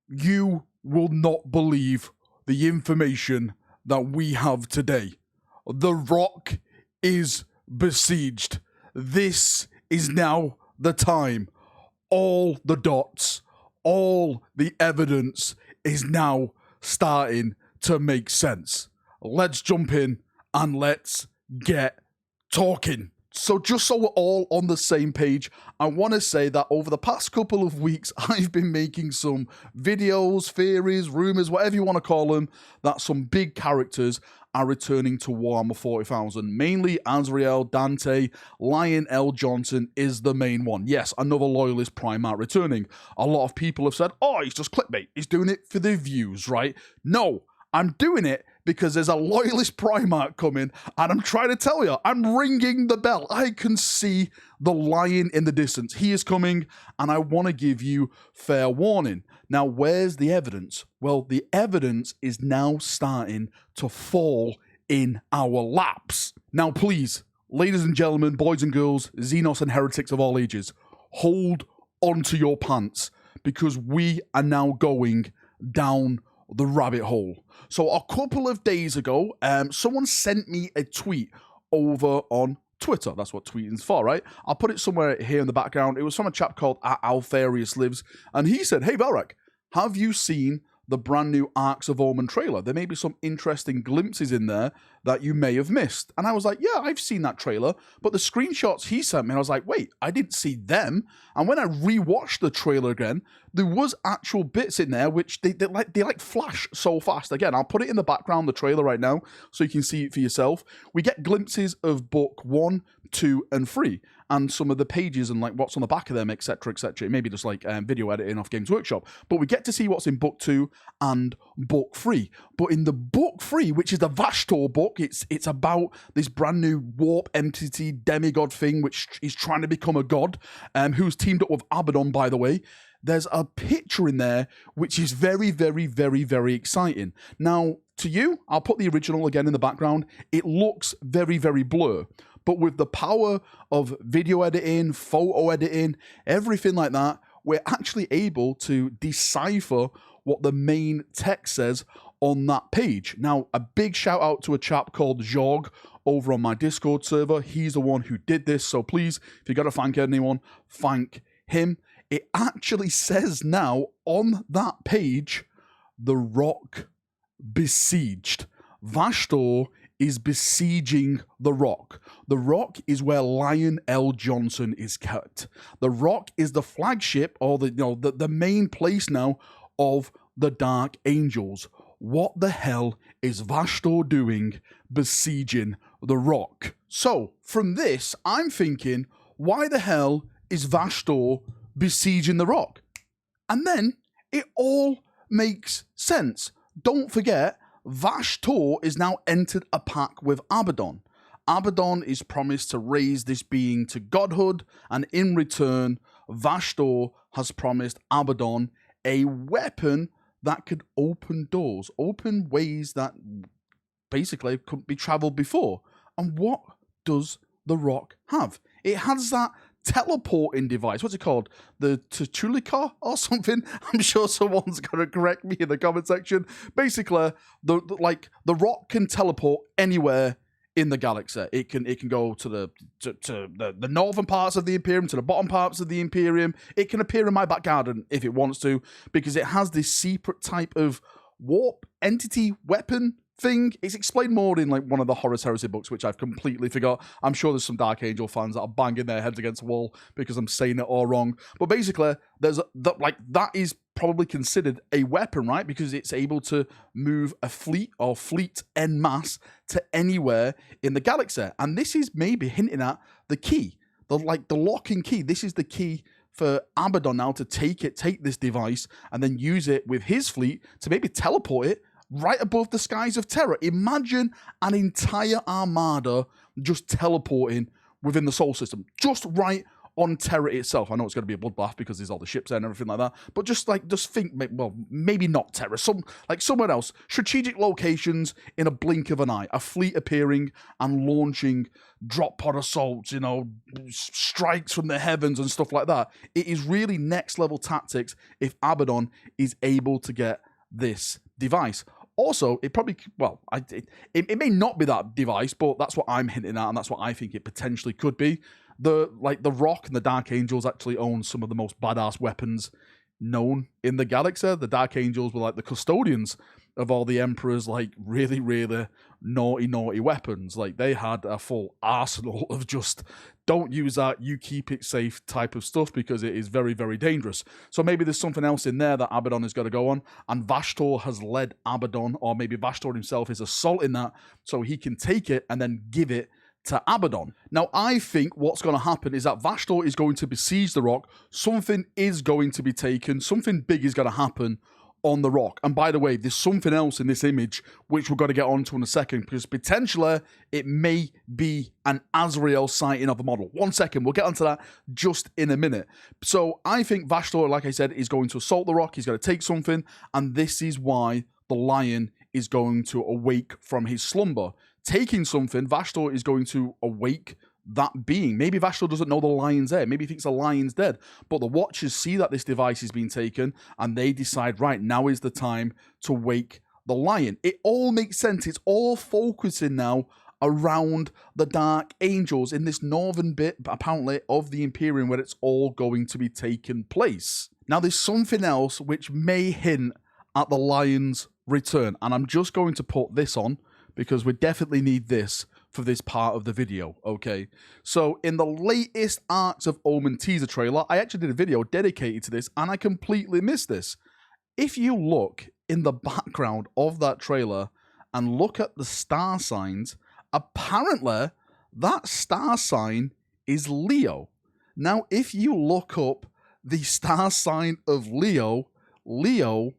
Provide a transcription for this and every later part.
You will not believe the information that we have today. The Rock is besieged. This is now the time. All the dots, all the evidence is now starting to make sense. Let's jump in and let's get talking. So just so we're all on the same page, I want to say that over the past couple of weeks, I've been making some videos, theories, rumors, whatever you want to call them, that some big characters are returning to Warhammer 40,000. Mainly Azrael, Dante, Lion L. Johnson is the main one. Yes, another loyalist Primarch returning. A lot of people have said, oh, he's just clickbait. He's doing it for the views, right? No, I'm doing it because there's a loyalist Primarch coming, and I'm trying to tell you, I'm ringing the bell. I can see the lion in the distance. He is coming, and I want to give you fair warning. Now, where's the evidence? Well, the evidence is now starting to fall in our laps. Now, please, ladies and gentlemen, boys and girls, Xenos and heretics of all ages, hold onto your pants, because we are now going down the rabbit hole. So a couple of days ago, someone sent me a tweet over on Twitter. That's what tweeting's for, right? I'll put it somewhere here in the background. It was from a chap called Alfarius Lives, and he said, hey Valrak, have you seen the brand new Arks of Omen trailer? There may be some interesting glimpses in there that you may have missed. And I was like, yeah, I've seen that trailer, but the screenshots he sent me, I was like, wait, I didn't see them. And when I rewatched the trailer again, there was actual bits in there which they flash so fast. Again, I'll put it in the background, the trailer right now, so you can see it for yourself. We get glimpses of book 1, 2, and 3, and some of the pages and like what's on the back of them, etc., etc. It may be just like video editing off Games Workshop, but we get to see what's in book 2 and book 3. But in the book 3, which is the Vashtorr book, it's about this brand new warp entity demigod thing, which is trying to become a god, who's teamed up with Abaddon, by the way. There's a picture in there which is very, very, very, very exciting. Now, to you, I'll put the original again in the background. It looks very, very blur. But with the power of video editing, photo editing, everything like that, we're actually able to decipher what the main text says on that page. Now, a big shout out to a chap called Jorg over on my Discord server. He's the one who did this. So please, if you got to thank anyone, thank him. It actually says now on that page, the Rock Besieged. Vashtorr is besieging the Rock. The Rock is where Lion L. Johnson is kept. The Rock is the flagship, or the main place now of the Dark Angels. What the hell is Vashtorr doing besieging the Rock? So, from this, I'm thinking, why the hell is Vashtorr besieging the Rock? And then it all makes sense. Don't forget, Vashtorr is now entered a pact with Abaddon. Abaddon is promised to raise this being to godhood, and in return, Vashtorr has promised Abaddon a weapon that could open doors, open ways that basically couldn't be traveled before. And what does the Rock have? It has that teleporting device. What's it called? The Tchulika or something? I'm sure someone's going to correct me in the comment section. Basically, the Rock can teleport anywhere in the galaxy. It can go to the northern parts of the Imperium, to the bottom parts of the Imperium. It can appear in my back garden if it wants to, because it has this secret type of warp entity weapon thing. It's explained more in like one of the Horus Heresy books, which I've completely forgot. I'm sure there's some Dark Angel fans that are banging their heads against the wall because I'm saying it all wrong. But basically, that is probably considered a weapon, right? Because it's able to move a fleet or fleet en masse to anywhere in the galaxy. And this is maybe hinting at the key, the locking key. This is the key for Abaddon now to take this device and then use it with his fleet to maybe teleport it right above the skies of Terra. Imagine an entire armada just teleporting within the Sol system, just right on Terra itself. I know it's going to be a bloodbath because there's all the ships there and everything like that. But just think, well, maybe not Terra, somewhere else. Strategic locations in a blink of an eye. A fleet appearing and launching drop pod assaults, you know, strikes from the heavens and stuff like that. It is really next level tactics if Abaddon is able to get this device. Also, it probably, well, it may not be that device, but that's what I'm hinting at, and that's what I think it potentially could be. The Rock and the Dark Angels actually own some of the most badass weapons known in the galaxy. The Dark Angels were like the custodians of all the Emperor's like really, really naughty weapons. Like they had a full arsenal of just don't use that, you keep it safe type of stuff because it is very, very dangerous. So maybe there's something else in there that Abaddon has got to go on, and Vashtorr has led Abaddon, or maybe Vashtorr himself is assaulting that so he can take it and then give it to Abaddon. Now, I think what's going to happen is that Vashtorr is going to besiege the Rock. Something is going to be taken. Something big is going to happen on the Rock. And by the way, there's something else in this image which we're going to get onto in a second, because potentially it may be an Azrael sighting of a model. 1 second, we'll get onto that just in a minute. So I think Vashtorr, like I said, is going to assault the Rock. He's going to take something, and this is why the Lion is going to awake from his slumber. Taking something, Vashtorr is going to awake that being. Maybe Vashtorr doesn't know the Lion's there. Maybe he thinks the Lion's dead. But the Watchers see that this device is being taken, and they decide, right, now is the time to wake the Lion. It all makes sense. It's all focusing now around the Dark Angels in this northern bit, apparently, of the Imperium, where it's all going to be taking place. Now, there's something else which may hint at the Lion's return, and I'm just going to put this on because we definitely need this for this part of the video, okay? So in the latest Arks of Omen teaser trailer, I actually did a video dedicated to this, and I completely missed this. If you look in the background of that trailer and look at the star signs, apparently that star sign is Leo. Now, if you look up the star sign of Leo, Leo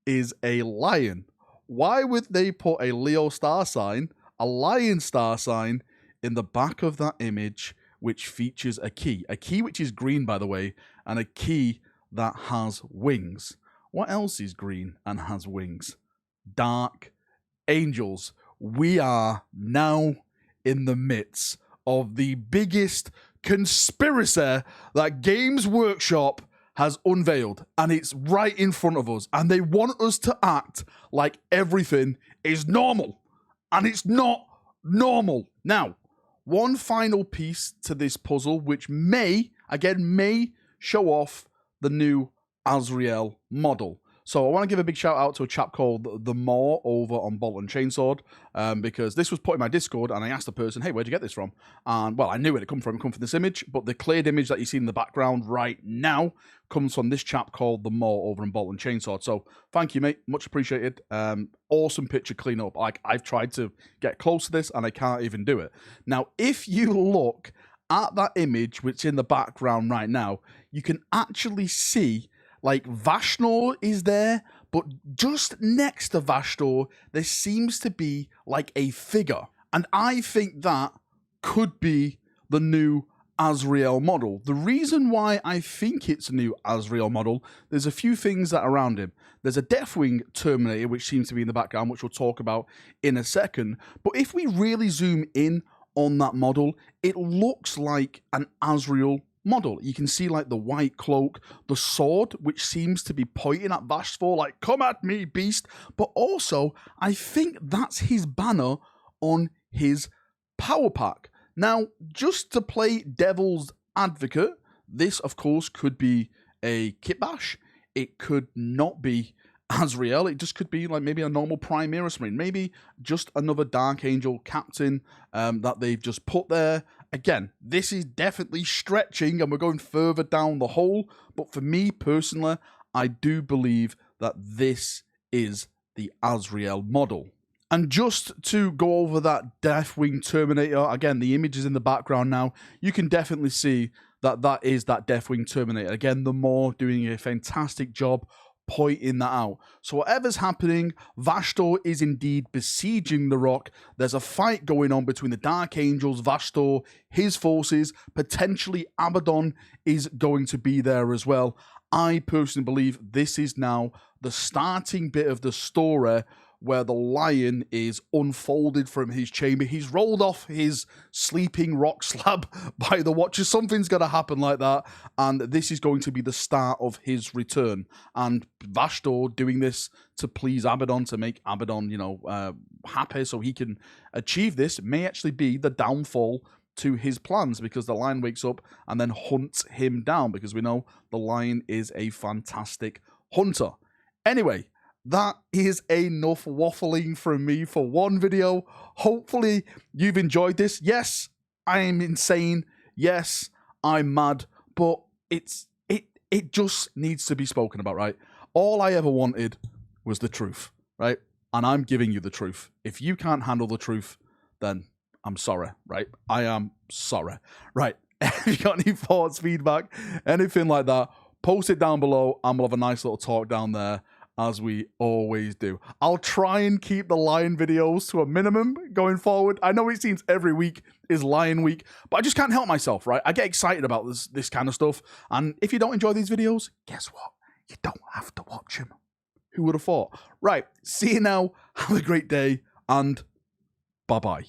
is a lion. Why would they put a Leo star sign, a lion star sign, in the back of that image, which features a key which is green, by the way, and a key that has wings? What else is green and has wings? Dark Angels. We are now in the midst of the biggest conspiracy that Games Workshop has unveiled, and it's right in front of us, and they want us to act like everything is normal, and it's not normal. Now, one final piece to this puzzle, which may show off the new Azrael model. So I want to give a big shout out to a chap called The Maw over on Bolt and Chainsword, because this was put in my Discord, and I asked the person, hey, where'd you get this from? And, well, I knew it had come from this image, but the cleared image that you see in the background right now comes from this chap called The Maw over on Bolt and Chainsword. So thank you, mate. Much appreciated. Awesome picture, clean up. Like, I've tried to get close to this, and I can't even do it. Now, if you look at that image, which is in the background right now, you can actually see like Vashtorr is there, but just next to Vashtorr, there seems to be like a figure. And I think that could be the new Azrael model. The reason why I think it's a new Azrael model, there's a few things that are around him. There's a Deathwing Terminator, which seems to be in the background, which we'll talk about in a second. But if we really zoom in on that model, it looks like an Azrael model. You can see like the white cloak, the sword, which seems to be pointing at Vashtorr, like, come at me, beast. But also, I think that's his banner on his power pack. Now, just to play devil's advocate, this, of course, could be a kitbash. It could not be Azrael. It just could be like maybe a normal Primarch or something. Maybe just another Dark Angel captain that they've just put there. Again, this is definitely stretching and we're going further down the hole. But for me personally, I do believe that this is the Azrael model. And just to go over that Deathwing Terminator, again, the image is in the background now. You can definitely see that that is that Deathwing Terminator. Again, the Maw doing a fantastic job pointing that out. So whatever's happening, Vashtorr is indeed besieging the rock. There's a fight going on between the Dark Angels, Vashtorr, his forces. Potentially Abaddon is going to be there as well. I personally believe this is now the starting bit of the story where the lion is unfolded from his chamber. He's rolled off his sleeping rock slab by the Watchers. Something's going to happen like that, and this is going to be the start of his return. And Vashtorr doing this to please Abaddon, to make Abaddon, happy so he can achieve this, may actually be the downfall to his plans, because the lion wakes up and then hunts him down, because we know the lion is a fantastic hunter. Anyway, that is enough waffling from me for one video. Hopefully you've enjoyed this. Yes, I am insane. Yes, I'm mad, but it just needs to be spoken about, right? All I ever wanted was the truth, right? And I'm giving you the truth. If you can't handle the truth, then I'm sorry, right? I am sorry. Right. If you got any thoughts, feedback, anything like that, post it down below and we'll have a nice little talk down there, as we always do. I'll try and keep the lion videos to a minimum going forward. I know it seems every week is Lion Week, but I just can't help myself, right? I get excited about this kind of stuff. And if you don't enjoy these videos, guess what? You don't have to watch them. Who would have thought? Right. See you now. Have a great day and bye-bye.